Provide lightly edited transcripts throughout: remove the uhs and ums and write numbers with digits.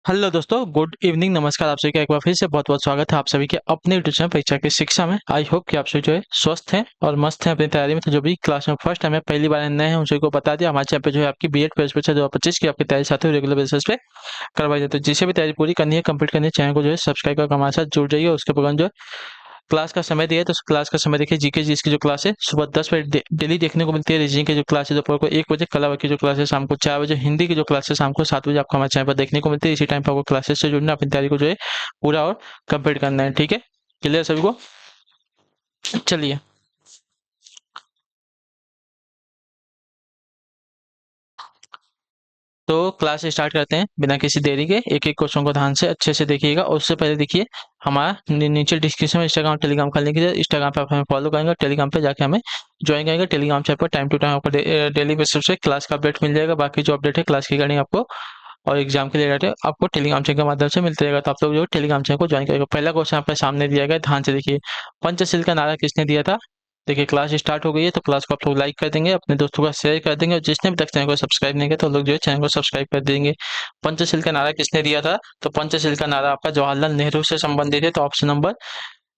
Hello दोस्तों, good evening, नमस्कार। आप सभी का एक बार फिर से बहुत बहुत स्वागत है आप सभी के अपने यूट्यूब चैनल परीक्षा की शिक्षा में। आई होप कि आप सभी जो है स्वस्थ हैं और मस्त हैं अपनी तैयारी में। तो जो भी क्लास में फर्स्ट टाइम है, पहली बार नए हैं, उन सभी को बता दिया हमारे चैनल पे जो है आपकी बीएड प्रवेश परीक्षा 2025 की आपकी तैयारी साथ ही रेगुलर बेसिस पे करवाई जाती है। जिसे भी तैयारी पूरी करनी है, कंप्लीट करनी है, चैनल को जो है सब्सक्राइब कर हमारे साथ जुड़ जाइए। उसके बगल जो है क्लास का समय दिया है, तो उस क्लास का समय देखिए। जीके जीएस की जो क्लास है सुबह 10 बजे डेली देखने को मिलती है। रीजनिंग की जो क्लास है दोपहर को 1 बजे, कला की जो क्लास है शाम को 4 बजे, हिंदी की जो क्लास है शाम को 7 बजे आपको हमारे चैनल पर देखने को मिलती है। इसी टाइम पर आपको क्लासेस से जुड़ना, अपनी तैयारी को जो है पूरा और कंप्लीट करना है। ठीक है, क्लियर सभी को? चलिए, तो क्लास स्टार्ट करते हैं बिना किसी देरी के। एक एक क्वेश्चन को ध्यान से अच्छे से देखिएगा। और उससे पहले देखिए, हमारा नीचे डिस्क्रिप्शन में इंस्टाग्राम टेलीग्राम का लिंक है। इंस्टाग्राम पे आप हमें फॉलो करेंगे, टेलीग्राम पे जाके हमें ज्वाइन करेंगे। टेलीग्राम चैनल पर टाइम टू टाइम आपको डेली बेसिस पे क्लास का अपडेट मिल जाएगा। बाकी जो अपडेट है क्लास की करनी आपको और एग्जाम के लिए रहते आपको टेलीग्राम चैनल के माध्यम से मिलते रहेगा। तो आप लोग जो टेलीग्राम चैनल को ज्वाइन करेगा। पहला क्वेश्चन आपके सामने दिया गया है, ध्यान से देखिए। पंचशील का नारा किसने दिया था? देखिए, क्लास स्टार्ट हो गई है, तो क्लास को आप लोग लाइक कर देंगे, अपने दोस्तों का शेयर कर देंगे, और जिसने भी तक चैनल को सब्सक्राइब नहीं किया तो लोग जो है चैनल को सब्सक्राइब कर देंगे। पंचशील का नारा किसने दिया था? तो पंचशील का नारा आपका जवाहरलाल नेहरू से संबंधित है। तो ऑप्शन नंबर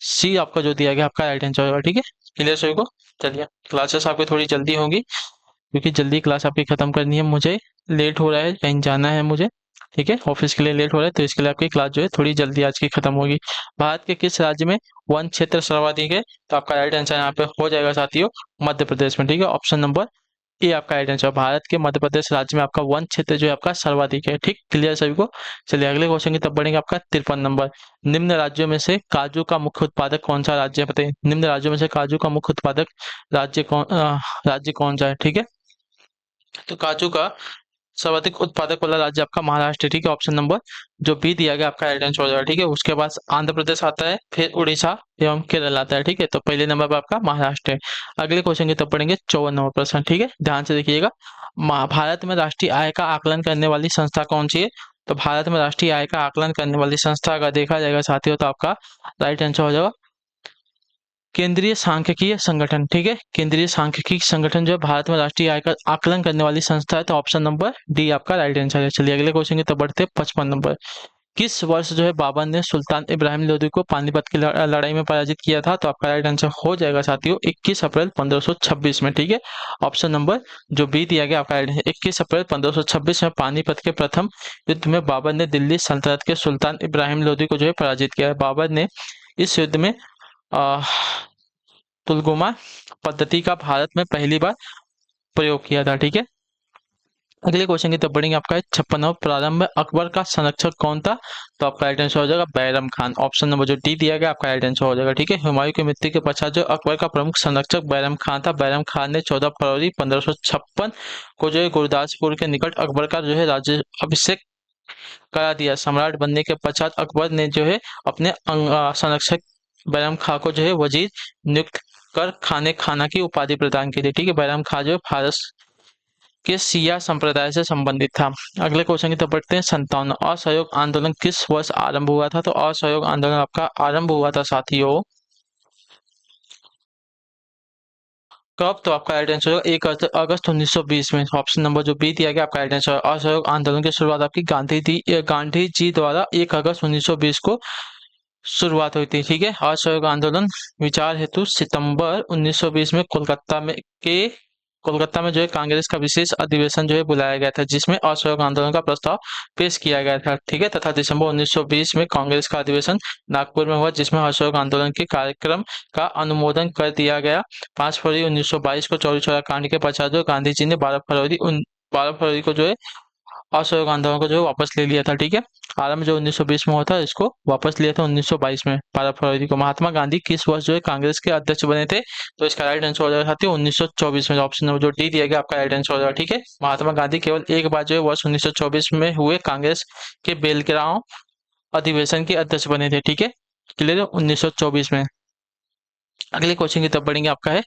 सी आपका जो दिया गया आपका राइट आंसर होगा। ठीक है, क्लियर सभी को? चलिए, क्लासेस आपकी थोड़ी जल्दी होंगी क्योंकि जल्दी क्लास आपकी खत्म करनी है मुझे। लेट हो रहा है, कहीं जाना है मुझे। ठीक है, ऑफिस के लिए लेट हो रहा है, तो इसके लिए आपकी क्लास जो है थोड़ी जल्दी आज की खत्म होगी। भारत के किस राज्य में वन क्षेत्र सर्वाधिक है? तो आपका राइट आंसर यहाँ पे हो जाएगा साथियों, मध्य प्रदेश में। ठीक है, ऑप्शन नंबर ए आपका राइट आंसर। भारत के मध्य प्रदेश राज्य में आपका वन क्षेत्र जो है आपका सर्वाधिक है। ठीक, क्लियर सभी को? चलिए, अगले क्वेश्चन की तरफ बढ़ेंगे। आपका 53 नंबर। निम्न राज्यों में से काजू का मुख्य उत्पादक कौन सा राज्य है? बताइए, निम्न राज्यों में से काजू का मुख्य उत्पादक राज्य कौन सा है? ठीक है, तो काजू का सर्वाधिक उत्पादक वाला राज्य आपका महाराष्ट्र है। ठीक है, ऑप्शन नंबर जो बी दिया गया आपका राइट आंसर हो जाएगा। ठीक है, उसके बाद आंध्र प्रदेश आता है, फिर उड़ीसा एवं केरल आता है। ठीक है, तो पहले नंबर पर आपका महाराष्ट्र है। अगले क्वेश्चन की तरफ पढ़ेंगे, 54 नंबर प्रश्न। ठीक है, ध्यान से देखिएगा। भारत में राष्ट्रीय आय का आकलन करने वाली संस्था कौन सी है? तो भारत में राष्ट्रीय आय का आकलन करने वाली संस्था अगर देखा जाएगा साथियों, तो आपका राइट आंसर हो जाएगा केंद्रीय सांख्यिकीय संगठन। ठीक है, केंद्रीय सांख्यिकी संगठन जो है भारत में राष्ट्रीय आय का आकलन करने वाली संस्था है। तो ऑप्शन नंबर डी आपका राइट आंसर है। चलिए, अगले क्वेश्चन की तरफ बढ़ते हैं। 55 नंबर। किस वर्ष जो है बाबर ने सुल्तान इब्राहिम लोदी को पानीपत की लड़ाई में पराजित किया था? तो आपका राइट आंसर हो जाएगा साथियों 21 अप्रैल 1526 में। ठीक है, ऑप्शन नंबर जो बी दिया गया आपका राइट आंसर। 21 अप्रैल 1526 में पानीपत के प्रथम युद्ध में बाबर ने दिल्ली सल्तनत के सुल्तान इब्राहिम लोदी को जो है पराजित किया है। बाबर ने इस युद्ध में तुलगुमा पद्धति का भारत में पहली बार प्रयोग किया था। ठीक है, अगले क्वेश्चन की तरफ बढ़ेंगे। आपका है 56। प्रारंभ में अकबर का संरक्षक कौन था? तो आपका राइट आंसर हो जाएगा बैरम खान। ऑप्शन नंबर जो डी दिया गया आपका राइट आंसर हो जाएगा। ठीक है, हुमायूं की मृत्यु के पश्चात जो अकबर का प्रमुख संरक्षक बैरम खान था। बैरम खान ने 14 फरवरी 1556 को जो है गुरदासपुर के निकट अकबर का जो है राज्य अभिषेक करा दिया। सम्राट बनने के पश्चात अकबर ने जो है अपने संरक्षक बैरम खां को जो है वजीर नियुक्त कर खाने खाना की उपाधि प्रदान की थी। ठीक है, बैरम खां जो है फारस के सिया संप्रदाय से संबंधित था। अगले क्वेश्चन की तरफ बढ़ते हैं। 57। असहयोग आंदोलन किस वर्ष आरंभ हुआ था? तो असहयोग आंदोलन आपका आरंभ हुआ था साथियों कब? तो आपका राइट आंसर होगा 1 अगस्त 1920 में। ऑप्शन नंबर जो बी दिया गया आपका राइट आंसर। असहयोग आंदोलन की शुरुआत आपकी गांधी जी द्वारा 1 अगस्त 1920 को शुरुआत हुई थी। ठीक है, असहयोग आंदोलन विचार हेतु सितंबर 1920 में कोलकाता में जो है कांग्रेस का विशेष अधिवेशन जो है बुलाया गया था, जिसमें असहयोग आंदोलन का प्रस्ताव पेश किया गया था। ठीक है, तथा दिसंबर 1920 में कांग्रेस का अधिवेशन नागपुर में हुआ, जिसमें असहयोग आंदोलन के कार्यक्रम का अनुमोदन कर दिया गया। 5 फरवरी 1922 को चौरी चौरा कांड के पश्चात जो गांधी जी ने 12 फरवरी को जो है असहयोग आंदोलन को जो है वापस ले लिया था। ठीक है, आरंभ जो 1920 में हुआ था, इसको वापस लिया था 1922 में 12 फरवरी को। महात्मा गांधी किस वर्ष जो है कांग्रेस के अध्यक्ष बने थे? तो इसका राइट आंसर हो जाएगा साथियों 1924 में। ऑप्शन नंबर जो डी दिया गया आपका राइट आंसर हो जाएगा। ठीक है, महात्मा गांधी केवल एक बार जो है वर्ष 1924 में हुए कांग्रेस के बेलगांव अधिवेशन के अध्यक्ष बने थे। ठीक है, क्लियर है, 1924 में। अगले क्वेश्चन की तरफ बढ़ेंगे। आपका है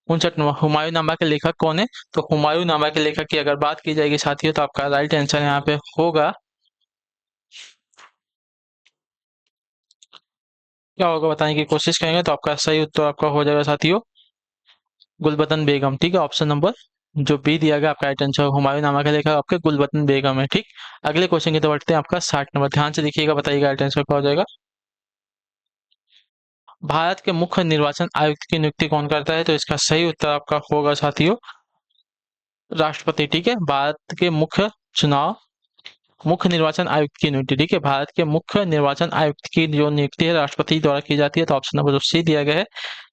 59। हुमायूंनामा के लेखक कौन है? तो हुमायूंनामा के लेखक की अगर बात की जाएगी साथियों, तो आपका राइट आंसर यहाँ पे होगा, क्या होगा बताने की कोशिश करेंगे तो आपका सही उत्तर आपका हो जाएगा साथियों गुलबदन बेगम। ठीक है, ऑप्शन नंबर जो बी दिया गया आपका राइट आंसर हुमायूं नामा का लेखक आपके गुलबदन बेगम है। ठीक, अगले क्वेश्चन की तरफ बढ़ते हैं। आपका 60 नंबर, ध्यान से देखिएगा, बताइएगा राइट आंसर क्या हो जाएगा। भारत के मुख्य निर्वाचन आयुक्त की नियुक्ति कौन करता है? तो इसका सही उत्तर आपका होगा साथियों राष्ट्रपति। ठीक है, भारत के मुख्य निर्वाचन आयुक्त की नियुक्ति, ठीक है, भारत के मुख्य निर्वाचन आयुक्त की जो नियुक्ति है राष्ट्रपति द्वारा की जाती है। तो ऑप्शन नंबर जो सी दिया गया है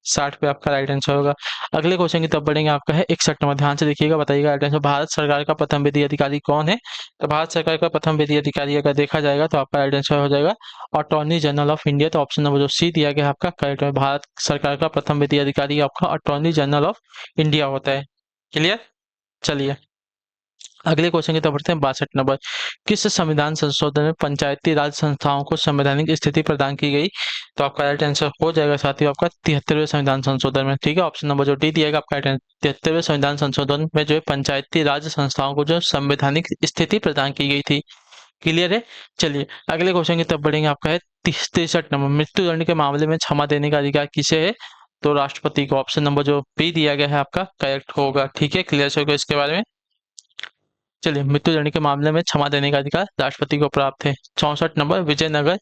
60 पे आपका राइट आंसर होगा। अगले क्वेश्चन की तरफ बढ़ेंगे। आपका है 61 नंबर, ध्यान से देखिएगा, बताइएगा राइट आंसर। भारत सरकार का प्रथम विधि अधिकारी कौन है? तो भारत सरकार का प्रथम विधि अधिकारी अगर देखा जाएगा तो आपका राइट आंसर हो जाएगा अटॉर्नी जनरल ऑफ इंडिया। तो ऑप्शन नंबर जो सी दिया गया है आपका करेक्ट है। भारत सरकार का प्रथम विधि अधिकारी आपका अटॉर्नी जनरल ऑफ इंडिया होता है। क्लियर, चलिए अगले क्वेश्चन की तरफ बढ़ते हैं। 62 नंबर, किस संविधान संशोधन में पंचायती राज संस्थाओं को संवैधानिक स्थिति प्रदान की गई? तो आपका राइट आंसर हो जाएगा साथियों आपका 73वें संविधान संशोधन में। ठीक है, ऑप्शन नंबर जो डी दिएगा आपका 73वें संविधान संशोधन में जो है पंचायती राज संस्थाओं को जो संवैधानिक स्थिति प्रदान की गई थी। क्लियर है, चलिए अगले क्वेश्चन की तरफ बढ़ेंगे। आपका है 63 नंबर, मृत्युदंड के मामले में क्षमा देने का अधिकार किसे है? तो राष्ट्रपति को। ऑप्शन नंबर जो बी दिया गया है आपका करेक्ट होगा। ठीक है, क्लियर होगा इसके बारे में। चलिए, मृत्युदंड के मामले में क्षमा देने का अधिकार राष्ट्रपति को प्राप्त है। 64 नंबर, विजयनगर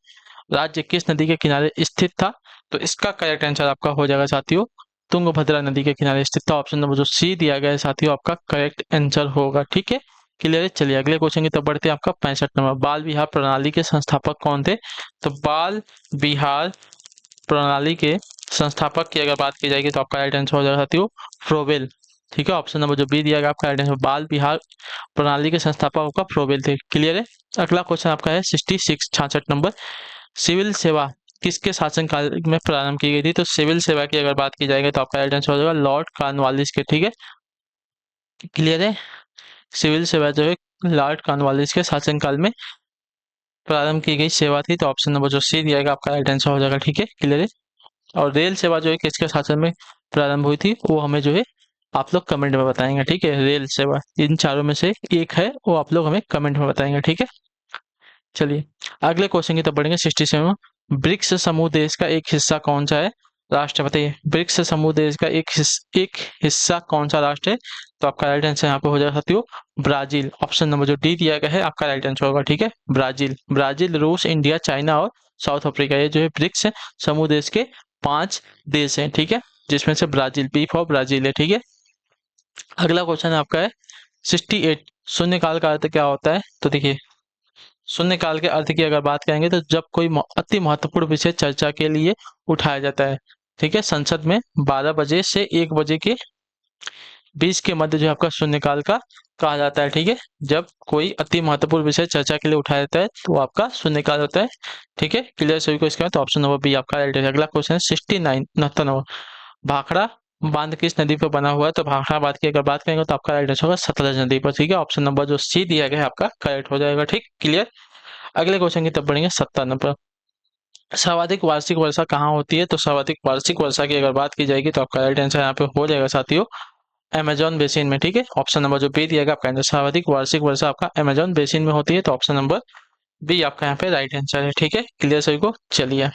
राज्य किस नदी के किनारे स्थित था? तो इसका करेक्ट आंसर आपका हो जाएगा साथियों तुंगभद्रा नदी के किनारे स्थित था। ऑप्शन नंबर जो सी दिया गया है साथियों आपका करेक्ट आंसर होगा। ठीक है, क्लियर है, चलिए अगले क्वेश्चन की तरफ बढ़ते हैं। आपका 65 नंबर, बाल विहार प्रणाली के संस्थापक कौन थे? तो बाल विहार प्रणाली के संस्थापक की अगर बात की जाएगी तो आपका राइट आंसर हो जाएगा साथियों फ्रोबेल। ठीक है, ऑप्शन नंबर जो बी दिया गया आपका राइट आंसर, बाल विहार प्रणाली के संस्थापक आपका फ्रोबेल थे। क्लियर है, अगला क्वेश्चन आपका है 66 नंबर, सिविल सेवा किसके शासनकाल में प्रारंभ की गई थी? तो सिविल सेवा की अगर बात की जाएगी तो आपका राइट आंसर हो जाएगा लॉर्ड कॉर्नवालिस के। ठीक है, क्लियर है, सिविल सेवा जो है लॉर्ड कॉर्नवालिस के शासनकाल में प्रारंभ की गई सेवा थी। तो ऑप्शन नंबर जो सी दिया गया आपका राइट आंसर हो जाएगा। ठीक है, क्लियर है, और रेल सेवा जो है किसके शासन में प्रारंभ हुई थी वो हमें जो है आप लोग कमेंट में बताएंगे। ठीक है, रेल सेवा इन चारों में से एक है, वो आप लोग हमें कमेंट में बताएंगे। ठीक है, चलिए अगले क्वेश्चन की तरफ बढ़ेंगे। 67, ब्रिक्स समूह देश का एक हिस्सा कौन सा है? राष्ट्र बताइए, ब्रिक्स समूह देश का एक हिस्सा कौन सा राष्ट्र है? तो आपका राइट आंसर यहाँ पे हो जाएगा साथियों ब्राजील। ऑप्शन नंबर जो डी दिया गया है आपका राइट आंसर होगा। ठीक है, ब्राजील, ब्राजील, रूस, इंडिया, चाइना और साउथ अफ्रीका, ये जो है ब्रिक्स समूह देश के 5 देश हैं। ठीक है, जिसमें से ब्राजील, बी फॉर ब्राजील है। ठीक है, अगला क्वेश्चन आपका है 68, शून्यकाल का अर्थ क्या होता है? तो देखिए शून्यकाल के अर्थ की अगर बात करेंगे तो जब कोई अति महत्वपूर्ण विषय चर्चा के लिए उठाया जाता है। ठीक है, संसद में 12 बजे से 1 बजे के बीच के मध्य जो आपका शून्यकाल का कहा जाता है। ठीक है, जब कोई अति महत्वपूर्ण विषय चर्चा के लिए उठाया जाता है तो आपका शून्यकाल होता है। ठीक है, क्लियर सभी को इसका है? तो ऑप्शन नंबर बी आपका राइट है। अगला क्वेश्चन है 69 नंबर, भाखड़ा बांध किस नदी पर बना हुआ है? तो भाखड़ा बांध की अगर बात करेंगे तो आपका राइट आंसर होगा सतलज नदी पर। ठीक है, ऑप्शन नंबर जो सी दिया गया है आपका करेक्ट हो जाएगा। ठीक, क्लियर, अगले क्वेश्चन की तरफ बढ़ेंगे। 70 नंबर, सर्वाधिक वार्षिक वर्षा कहाँ होती है? तो सर्वाधिक वार्षिक वर्षा की अगर बात की जाएगी तो आपका राइट आंसर यहाँ पे हो जाएगा साथियों अमेजोन बेसिन में। ठीक है, ऑप्शन नंबर जो बी दिएगा आपका आंसर, सर्वाधिक वार्षिक वर्षा आपका अमेजोन बेसिन में होती है। तो ऑप्शन नंबर बी आपका यहाँ पे राइट आंसर है। ठीक है, क्लियर सभी को, चलिए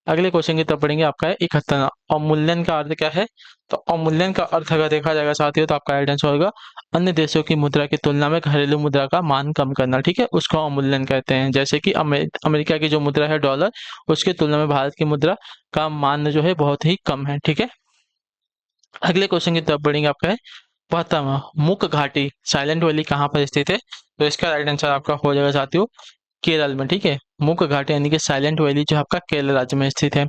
अगले क्वेश्चन की तरफ बढ़ेंगे। आपका है 71, अवमूल्यन का अर्थ क्या है? तो अवमूल्यन का अर्थ अगर देखा जाएगा साथियों तो आपका राइट आंसर होगा अन्य देशों की मुद्रा की तुलना में घरेलू मुद्रा का मान कम करना। ठीक है, उसको अवमूल्यन कहते हैं। जैसे कि अमेरिका की जो मुद्रा है डॉलर, उसकी तुलना में भारत की मुद्रा का मान जो है बहुत ही कम है। ठीक है, अगले क्वेश्चन की तरफ बढ़ेंगे। आपका है 72, मुक घाटी साइलेंट वैली कहाँ पर स्थित है? तो इसका राइट आंसर आपका हो जाएगा साथियों केरल में। ठीक है, मुक घाटी यानी कि साइलेंट वैली जो आपका केरल राज्य में स्थित है।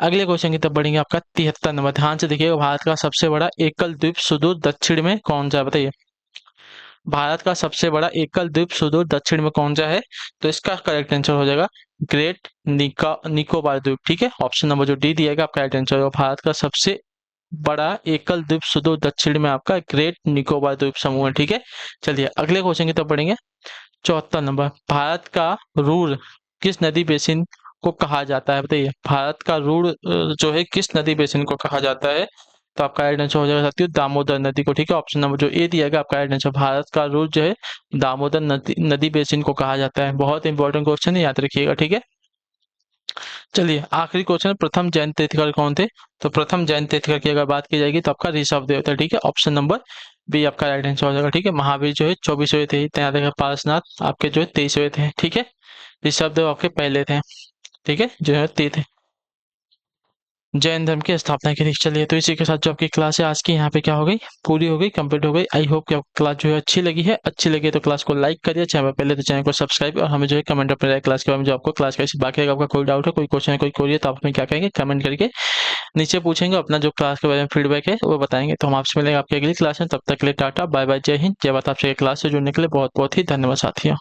अगले क्वेश्चन की तरफ बढ़ेंगे। आपका 73 नंबर, ध्यान से देखिएगा, भारत का सबसे बड़ा एकल द्वीप सुदूर दक्षिण में कौन सा है? बताइए, भारत का सबसे बड़ा एकल द्वीप सुदूर दक्षिण में कौन सा है? तो इसका करेक्ट आंसर हो जाएगा ग्रेट निकोबार द्वीप। ठीक है, ऑप्शन नंबर जो डी दिएगा आपका राइट आंसर होगा भारत का सबसे बड़ा एकल द्वीप सुदूर दक्षिण में आपका ग्रेट निकोबार द्वीप समूह है। ठीक है, चलिए अगले क्वेश्चन की तरफ बढ़ेंगे। 74 नंबर, भारत का रूर किस नदी बेसिन को कहा जाता है? बताइए, भारत का रूर जो है किस नदी बेसिन को कहा जाता है? तो आपका राइट आंसर हो जाएगा साथियों दामोदर नदी को। ठीक है, ऑप्शन नंबर जो ए दिया गया आपका राइट आंसर, भारत का रूर जो है दामोदर नदी बेसिन को कहा जाता है। बहुत इंपॉर्टेंट क्वेश्चन है, याद रखिएगा। ठीक है, चलिए आखिरी क्वेश्चन, प्रथम जैन तीर्थंकर कौन थे? तो प्रथम जैन तीर्थंकर की अगर बात की जाएगी तो आपका ऋषभदेव थे, ठीक है। ऑप्शन नंबर बी आपका राइट आंसर हो जाएगा, ठीक है। महावीर जो है 24वें थे, यहाँ देखा पारसनाथ आपके जो है 23वें थे, ठीक है। ऋषभदेव आपके पहले थे, ठीक है, जो है थे जैन धर्म की स्थापना की थी। चलिए तो इसी के साथ जो आपकी क्लास है आज की यहाँ पे क्या हो गई, पूरी हो गई, कंप्लीट हो गई। आई होप कि आपको क्लास जो है अच्छी लगी है। अच्छी लगी है तो क्लास को लाइक करिए, चैनल पहले तो चैनल को सब्सक्राइब, और हमें जो है कमेंट अपने राय क्लास के बारे में, जो आपको क्लास कैसी, बाकी अगर आपका कोई डाउट है, कोई क्वेश्चन है, कोई क्वेरी है, तो आप हमें क्या कहेंगे, कमेंट करके नीचे पूछेंगे, अपना जो क्लास के बारे में फीडबैक है वो बताएंगे। तो हम आपसे मिलेंगे आपकी अगली क्लास में, तब तक के लिए टाटा बाय बाय, जय हिंद जय भारत। आपसे क्लास से जुड़ने के लिए बहुत बहुत ही धन्यवाद साथियों।